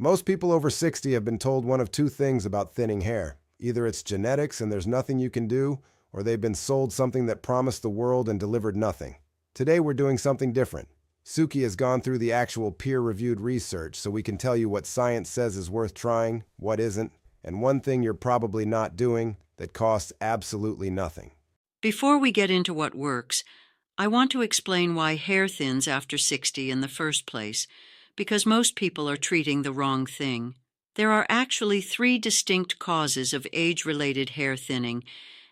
Most people over 60 have been told one of two things about thinning hair. Either it's genetics and there's nothing you can do, or they've been sold something that promised the world and delivered nothing. Today we're doing something different. Suki has gone through the actual peer-reviewed research so we can tell you what science says is worth trying, what isn't, and one thing you're probably not doing that costs absolutely nothing. Before we get into what works, I want to explain why hair thins after 60 in the first place, because most people are treating the wrong thing. There are actually three distinct causes of age-related hair thinning,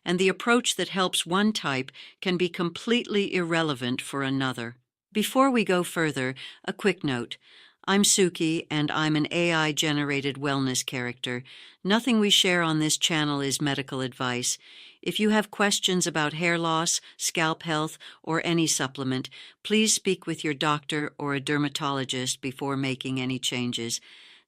and the approach that helps one type can be completely irrelevant for another. Before we go further, a quick note. I'm Suki, and I'm an AI-generated wellness character. Nothing we share on this channel is medical advice. If you have questions about hair loss, scalp health, or any supplement, please speak with your doctor or a dermatologist before making any changes.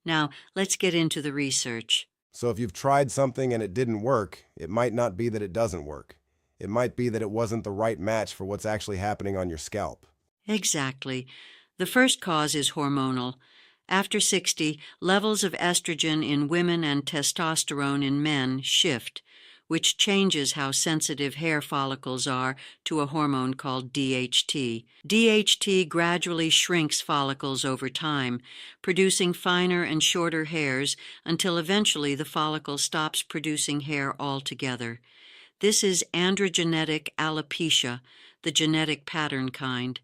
Now, let's get into the research. So if you've tried something and it didn't work, it might not be that it doesn't work. It might be that it wasn't the right match for what's actually happening on your scalp. Exactly. The first cause is hormonal. After 60, levels of estrogen in women and testosterone in men shift, which changes how sensitive hair follicles are to a hormone called DHT. DHT gradually shrinks follicles over time, producing finer and shorter hairs until eventually the follicle stops producing hair altogether. This is androgenetic alopecia, the genetic pattern kind,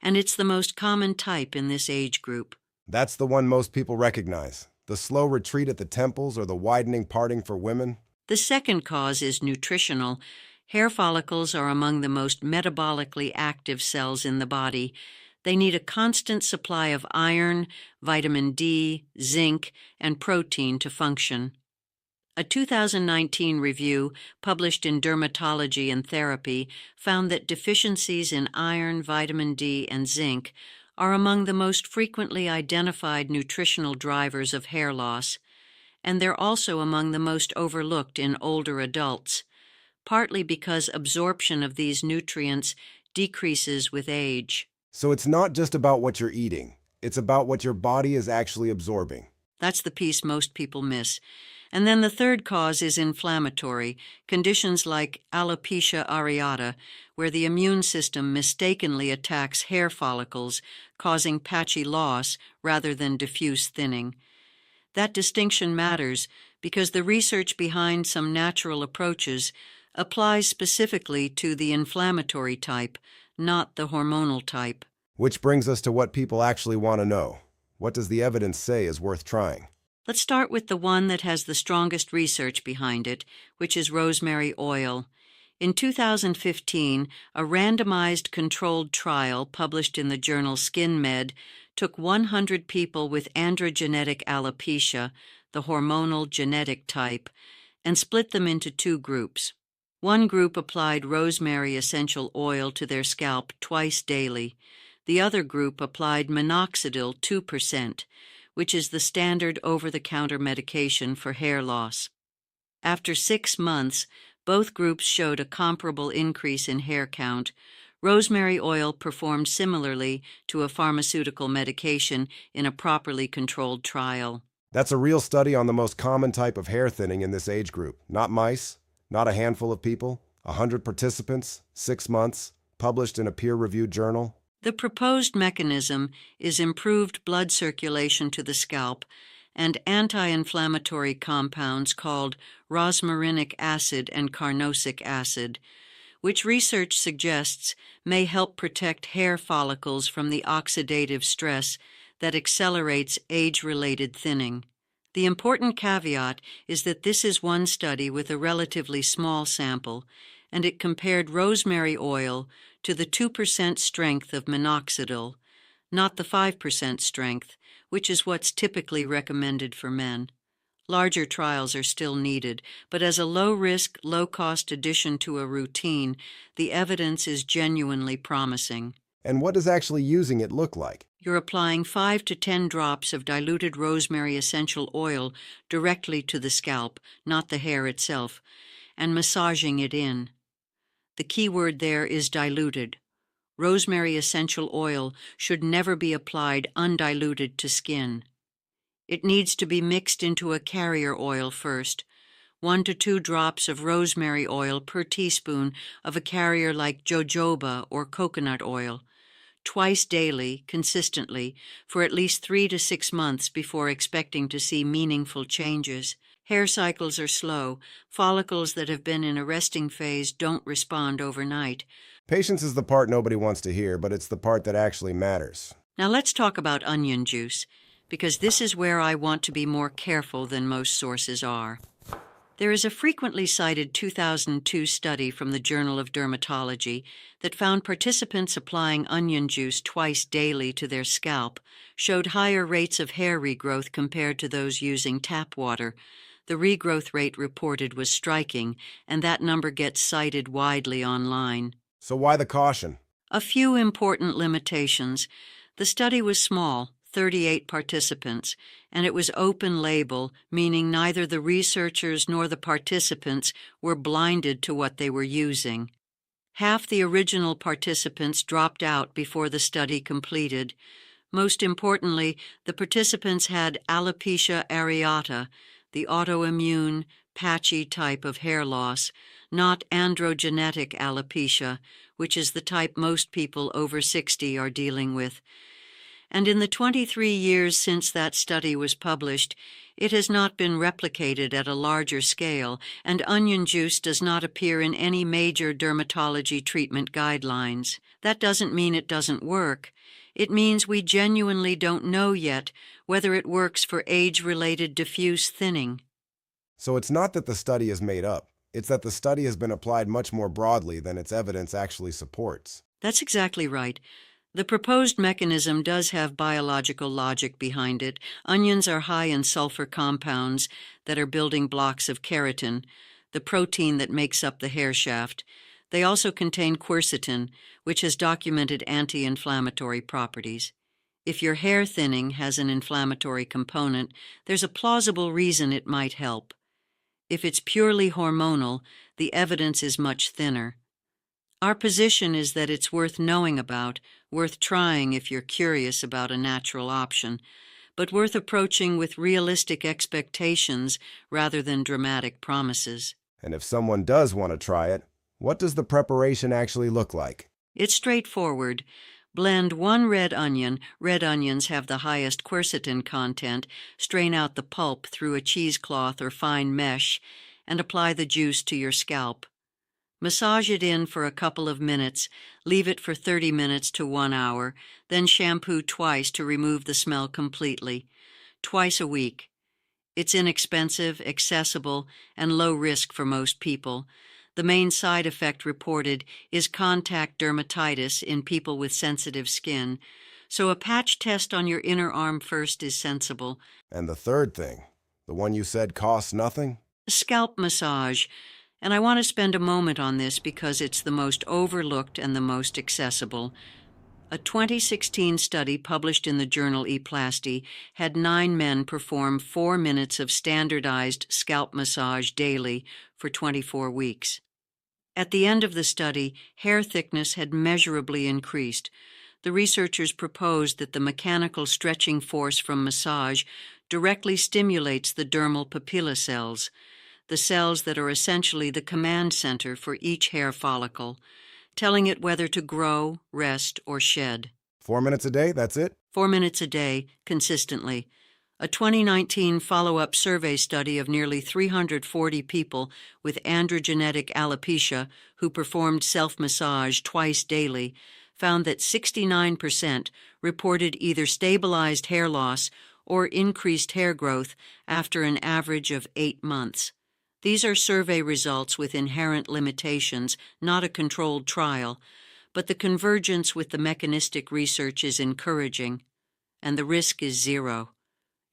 and it's the most common type in this age group. That's the one most people recognize. The slow retreat at the temples or the widening parting for women. The second cause is nutritional. Hair follicles are among the most metabolically active cells in the body. They need a constant supply of iron, vitamin D, zinc, and protein to function. A 2019 review published in Dermatology and Therapy found that deficiencies in iron, vitamin D, and zinc are among the most frequently identified nutritional drivers of hair loss, and they're also among the most overlooked in older adults, partly because absorption of these nutrients decreases with age. So it's not just about what you're eating. It's about what your body is actually absorbing. That's the piece most people miss. And then the third cause is inflammatory, conditions like alopecia areata, where the immune system mistakenly attacks hair follicles, causing patchy loss rather than diffuse thinning. That distinction matters because the research behind some natural approaches applies specifically to the inflammatory type, not the hormonal type. Which brings us to what people actually want to know. What does the evidence say is worth trying? Let's start with the one that has the strongest research behind it, which is rosemary oil. In 2015, a randomized controlled trial published in the journal Skin Med took 100 people with androgenetic alopecia, the hormonal genetic type, and split them into two groups. One group applied rosemary essential oil to their scalp twice daily. The other group applied minoxidil 2%, which is the standard over-the-counter medication for hair loss. After 6 months, both groups showed a comparable increase in hair count. Rosemary oil performed similarly to a pharmaceutical medication in a properly controlled trial. That's a real study on the most common type of hair thinning in this age group. Not mice, not a handful of people, 100 participants, 6 months, published in a peer-reviewed journal. The proposed mechanism is improved blood circulation to the scalp and anti-inflammatory compounds called rosmarinic acid and carnosic acid, which research suggests may help protect hair follicles from the oxidative stress that accelerates age-related thinning. The important caveat is that this is one study with a relatively small sample, and it compared rosemary oil to the 2% strength of minoxidil, not the 5% strength, which is what's typically recommended for men. Larger trials are still needed, but as a low-risk, low-cost addition to a routine, the evidence is genuinely promising. And what does actually using it look like? You're applying 5 to 10 drops of diluted rosemary essential oil directly to the scalp, not the hair itself, and massaging it in. The key word there is diluted. Rosemary essential oil should never be applied undiluted to skin. It needs to be mixed into a carrier oil first, 1 to 2 drops of rosemary oil per teaspoon of a carrier like jojoba or coconut oil, twice daily, consistently, for at least 3 to 6 months before expecting to see meaningful changes. Hair cycles are slow. Follicles that have been in a resting phase don't respond overnight. Patience is the part nobody wants to hear, but it's the part that actually matters. Now let's talk about onion juice, because this is where I want to be more careful than most sources are. There is a frequently cited 2002 study from the Journal of Dermatology that found participants applying onion juice twice daily to their scalp showed higher rates of hair regrowth compared to those using tap water. The regrowth rate reported was striking, and that number gets cited widely online. So why the caution? A few important limitations. The study was small, 38 participants, and it was open label, meaning neither the researchers nor the participants were blinded to what they were using. Half the original participants dropped out before the study completed. Most importantly, the participants had alopecia areata, the autoimmune, patchy type of hair loss, not androgenetic alopecia, which is the type most people over 60 are dealing with. And in the 23 years since that study was published, it has not been replicated at a larger scale, and onion juice does not appear in any major dermatology treatment guidelines. That doesn't mean it doesn't work. It means we genuinely don't know yet whether it works for age-related diffuse thinning. So it's not that the study is made up. It's that the study has been applied much more broadly than its evidence actually supports. That's exactly right. The proposed mechanism does have biological logic behind it. Onions are high in sulfur compounds that are building blocks of keratin, the protein that makes up the hair shaft. They also contain quercetin, which has documented anti-inflammatory properties. If your hair thinning has an inflammatory component, there's a plausible reason it might help. If it's purely hormonal, the evidence is much thinner. Our position is that it's worth knowing about, worth trying if you're curious about a natural option, but worth approaching with realistic expectations rather than dramatic promises. And if someone does want to try it, what does the preparation actually look like? It's straightforward. Blend 1 red onion. Red onions have the highest quercetin content. Strain out the pulp through a cheesecloth or fine mesh and apply the juice to your scalp. Massage it in for a couple of minutes, leave it for 30 minutes to 1 hour, then shampoo twice to remove the smell completely. Twice a week. It's inexpensive, accessible, and low risk for most people. The main side effect reported is contact dermatitis in people with sensitive skin, so a patch test on your inner arm first is sensible. And the third thing, the one you said costs nothing? Scalp massage. And I want to spend a moment on this because it's the most overlooked and the most accessible. A 2016 study published in the journal ePlasty had 9 men perform 4 minutes of standardized scalp massage daily for 24 weeks. At the end of the study, hair thickness had measurably increased. The researchers proposed that the mechanical stretching force from massage directly stimulates the dermal papilla cells, the cells that are essentially the command center for each hair follicle, telling it whether to grow, rest, or shed. 4 minutes a day, that's it? 4 minutes a day, consistently. A 2019 follow-up survey study of nearly 340 people with androgenetic alopecia who performed self-massage twice daily found that 69% reported either stabilized hair loss or increased hair growth after an average of 8 months. These are survey results with inherent limitations, not a controlled trial, but the convergence with the mechanistic research is encouraging, and the risk is zero.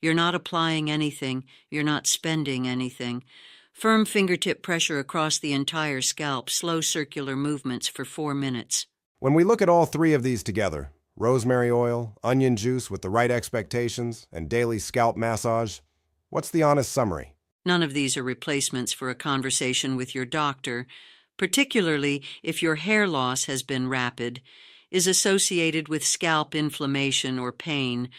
You're not applying anything, you're not spending anything. Firm fingertip pressure across the entire scalp, slow circular movements for 4 minutes. When we look at all 3 of these together, rosemary oil, onion juice with the right expectations, and daily scalp massage, what's the honest summary? None of these are replacements for a conversation with your doctor, particularly if your hair loss has been rapid, is associated with scalp inflammation or pain,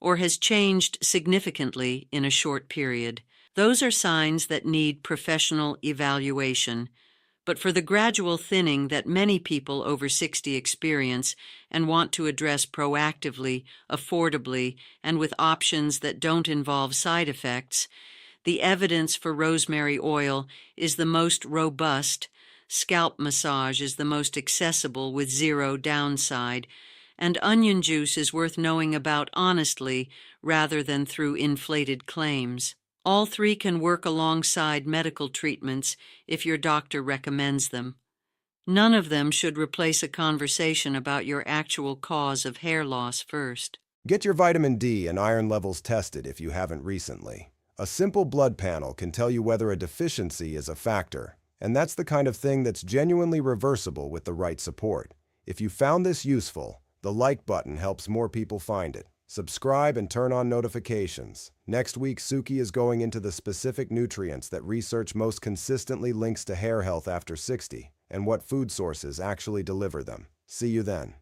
or has changed significantly in a short period. Those are signs that need professional evaluation. But for the gradual thinning that many people over 60 experience and want to address proactively, affordably, and with options that don't involve side effects, the evidence for rosemary oil is the most robust, scalp massage is the most accessible with zero downside, and onion juice is worth knowing about honestly rather than through inflated claims. All three can work alongside medical treatments if your doctor recommends them. None of them should replace a conversation about your actual cause of hair loss first. Get your vitamin D and iron levels tested if you haven't recently. A simple blood panel can tell you whether a deficiency is a factor, and that's the kind of thing that's genuinely reversible with the right support. If you found this useful, the like button helps more people find it. Subscribe and turn on notifications. Next week, Suki is going into the specific nutrients that research most consistently links to hair health after 60 and what food sources actually deliver them. See you then.